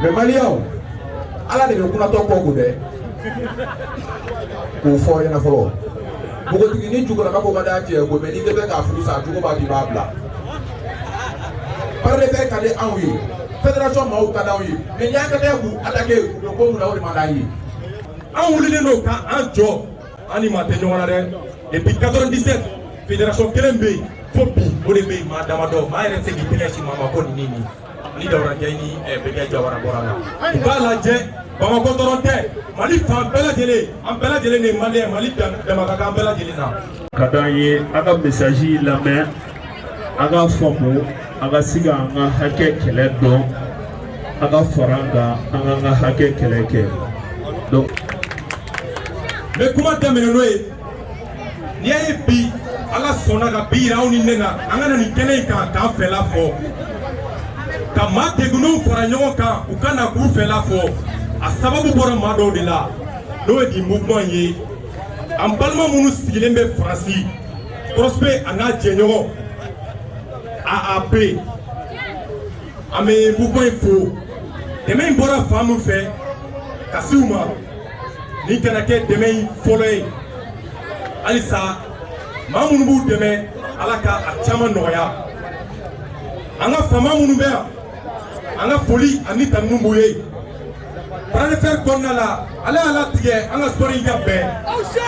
Mais Maliens, ala de kuna to ko gude ko fo yana folo bugo tigi jugo na ko kada je ko be ni de ka fu sa jugo ba di babla par le fait kale anwi fédération ma o kada wi mais nya ka ku attaquer ko na o mandayi an wulile no ka an jo ani mate nyona de depuis 97 fédération kelembe fopi o de be ma damado ma yere se gi teleshi mama ko ni ni ni dawra jayni e be ga jawara borala bala je bama ko toronte mali fa bela jele am bela jele ne mali mali dama ka bela jele na kadaye aga message la main aga fomo aga siga nga hake kele don aga faranga nga hake kele ke donc mais comment terminer noé ni ay bi ala sona ga bi raw ni nenga anga ni kele ka fe la fo ka ma tegunu fara nyon ka u kana ku fe la fo a sababu bora ma do de la no di mouvement yi am balma munu sigilembe franci prosper ana jenyo AAP ame mouvement fo demain bora famu fe kasuma ni kana ke demain folé alisa mamunu bu demain alaka a chama noya anga fama munu be anga foli ani tanumbu ye para faire konnala ala tige anga story gabe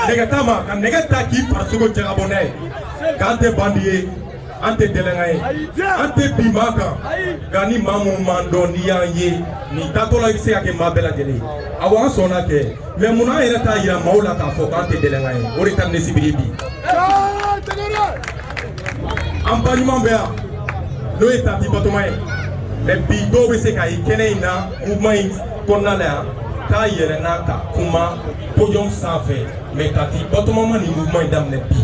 negatama kan negata ki farsugo jagabone kante bandiye ante delengaye ante bimaka gani mamu mando niyaye ni tatola ise ake mabela jeli awan sona ke mais muna ira ta ira maula ka fo kante delengaye ori tan nesibiribi ampanyuma mbea no etati batomaye mais bi do be se kay keneina mouvement konnala ka yere na ka kuma podium sanfé mais tati batomama ni mouvement damne bi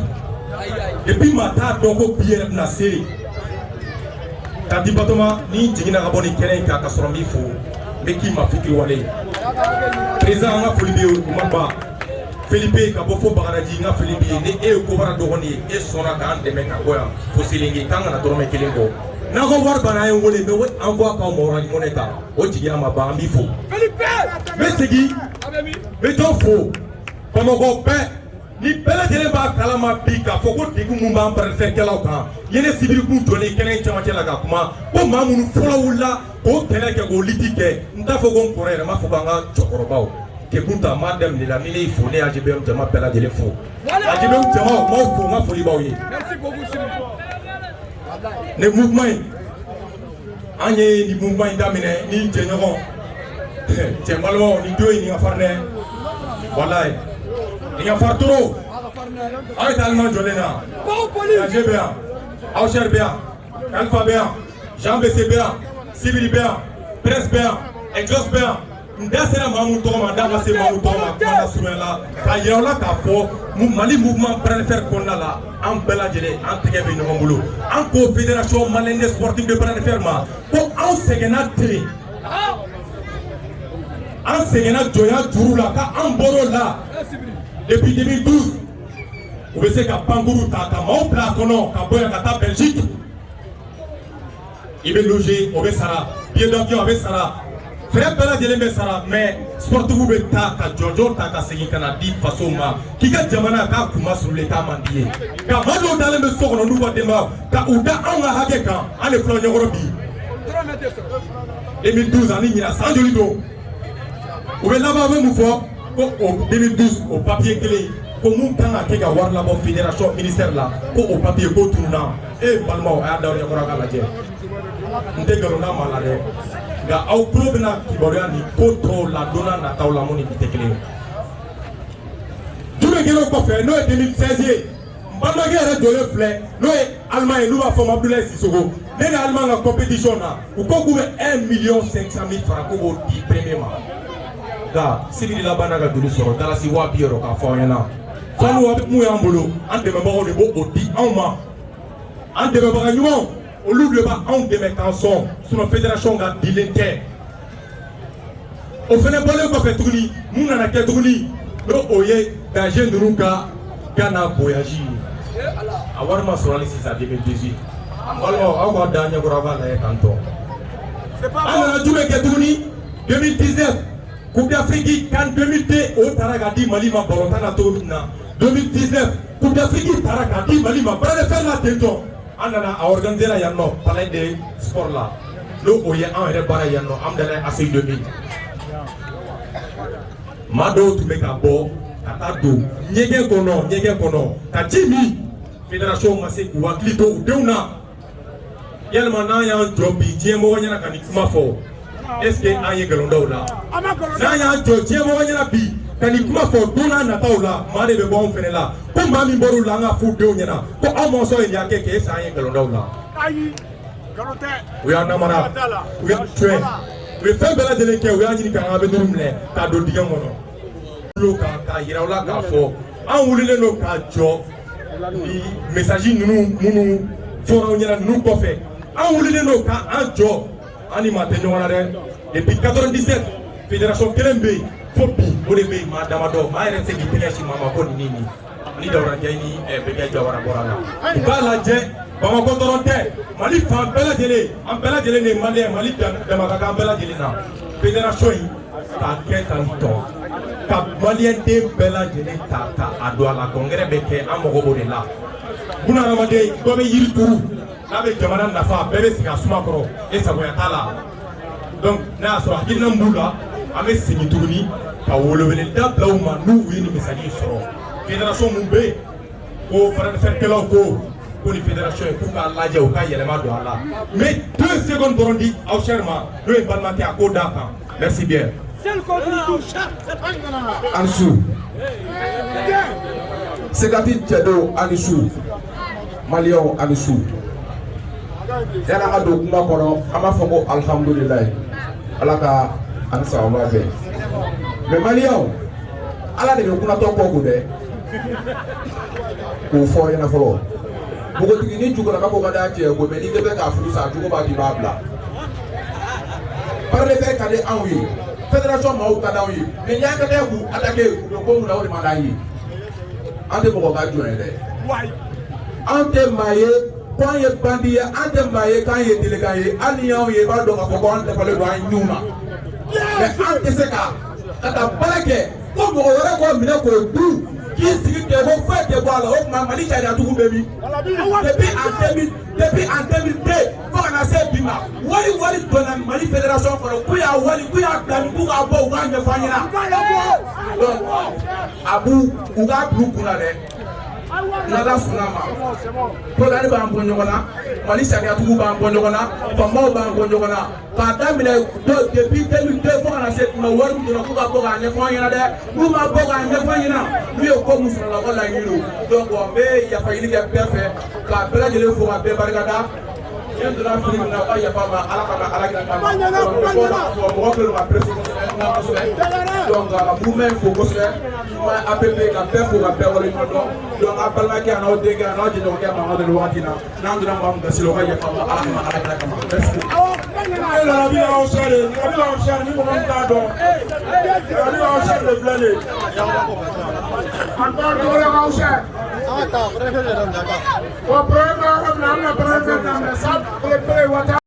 et puis mata doko bière na série tati batoma ni jigina ka boni kenen ka ka sorombi fo me ki ma fikri wale président nga Folibi Umamba Felipe ka bofo bagaraji nga Felipe ne e ko bara dogoni e sona ka ande me ka goya fo silingi kanga na dorome kelingo na ko war bana en wole me envoie ka mo rani moneta o jigina ma ba ambi fo Felipe me segi me to fo como go pe ni bela jele ba kalama bi ka foko digu mun ba par faire kelaw kan yene sibiri kun doni kenen chama chela ka kuma ko mamunu fola wula ko kene ke go litike nda foko korere ma foko nga chokorobaw ke kunta madam ni la mini fo ne ajibem jama bela jele fo ajibem jama mo fo nga foli baw yi merci beaucoup Sylvie ne mouvement anye ni mouvement damine ni jenyo tembalo ni doy ni afarne wallahi il y a Farturo, avec Allemand Jolena, Jébéa, Aucher Béa, Alpha Béa, Jean Bessé Béa, Sibili Béa, Presse Béa, Exos Béa, Ndasera Mamoutoma, Damase Mamoutoma, Kona Soumela, Kayola Kafo, Mali Mouvement Préfère Konala, en Bella Jele, en Tegebe Nomolo, en Confédération Malienne Sportive de Préfère, pour en Segena Tri. En Segena Joya Jurula, en Borola. Depuis 2012, vous savez qu'à Pangourou, à Maupla, à Boya, à Belgique, il est logé au Bessara, billet d'avion à Bessara, frère Bella de Bessara, mais sportif Beta, à Jojo, à Segikana, dit façon, qui a Jamana, à Kuma sur l'état mandier. Car Mado dans les maisons, on nous voit des morts, car Ouda Anga Hageka, à les fleurs Yorobi. 2012, en ligne, il y a 100 jolido. Vous voyez là-bas, vous voyez. En 2012 au papier clé comme quand a été voir la fédération ministère là au papier ko tourna et balma a daw yakora kala je ndegalo na malade ga au club na kiboriani ko to la dona na tawla moni bitekle tout le gelo ko fait no 2016 balma gere jole flé no allemand nous va former Abdoulaye Sissoko né na allemand la compétition na ou ko gouver 1,5 million francs ko di premièrement ga sibili la bana ga dulu soro dala si wa biero ka fo yana fanu wa mu ya mbolo ande me bawo le bo odi anma ande me ba nyumo o luble ba on de me canson sur la fédération ga dilente o fene bole ko fe tuguni mu na ke tuguni do oye da je nduruka kana voyage awar ma sorali si sa 2018 wala awa da nya ko raga la kanto c'est pas ana jume ke tuguni 2019 Coupe d'Afrique CAN 2002 au Taragadi Mali ma Bolotana Tomina 2019 Coupe d'Afrique Taragadi Mali ma Brother faire la téton Anana a organisé la yanno palais de sport là lo oye en rebara yanno am dala assez 2000 Mado to make a ball atado nyege kono ka jimi fédération masé wa klito deuna yalma na ya jobi jemo wanyana kan kuma fo est-ce que aye galonda la na ya jo jemo wanyana bi kan kuma fo dona na taula mare be bon fene la ko mami boru la nga fu de nyana ko amo so ya ke sa aye galonda la ayi galote we are namara we are train we fait bela de lenke we anyi kan abe durumle ka do diga mono lo ka yirawla ka fo an wulile no ka jo ni message nunu fora nyana nunu ko fe an wulile no ka an jo ani ma te nyona de depuis 97 fédération kelembe fobi odebe ma damado ma ere se gitene shi mama ko nini ni dawra jayni e be gay jawara borala bala je bama ko toronte mali fa bela jele am bela jele ne mali dama ka bela jele na fédération yi ta keta to ka malien de bela jele ta ado ala congrès be ke amogo bo de la buna ramade do be yiri turu na be jamana nafa bebe siga suma koro e saboya tala donc na so hakina mbula ame sigi tuguni ka wolowele da blawma nu wini misali soro fédération mumbe ko para faire kelo ko ni fédération ko ka laje o ka yelema do ala mais 2 secondes borondi au cherma do e balmate akoda kan merci bien Ansu Segati Tchedo Anisu Malion Anisu Yana nga do kuma kono ama fongo alhamdulillah alaka ansa oma be mais Malion ala de kuna to ko gude ko fo yana fo bugo tigi ni jugo na ko gada je ko be ni de ka fu sa jugo ba di babla par le fait kale anwi fédération ma o kada wi mais nya ka de ku attaquer ko na o de mandayi ante ko ga join de ante maye quand ye bandi ye ante maye quand ye délégué ye alliant ye ba do ka ko on defale do ay ñuna mais ante se ka kata balake ko mo wara ko mina ko du ki sigi te ko fa te ko ala o ma mali ja da tugu bebi depuis en 2002 ko na se bima wali dona mali fédération ko ku ya plan ku ga bo ga me fanyina donc abu uga blu kuna de nada sunama ko dali ba mbonyo kona mali saga tugu ba mbonyo kona pambo ba mbonyo kona ka damile depuis 2002 ko na se na waru dona ku ga bo ga ne fanyina de ku ma bo ga ne fanyina ku yo ko musala ko la yiro donc on be ya fayili ya perfect ka bela jele fo ma be barkada en de la film na ya fa ma ala ka ala ka ma mo ko ma presso donc la mouvement faut ko se ma app ka be fo ka be wala no donc apalma ke ana o de ga no jino ke ma de watina na ndura mbam da silo ka ya fa ma ala ka ma merci la vie au cher ni mo ta do la vie au cher de blé encore do la au cher o problema na na problema na sa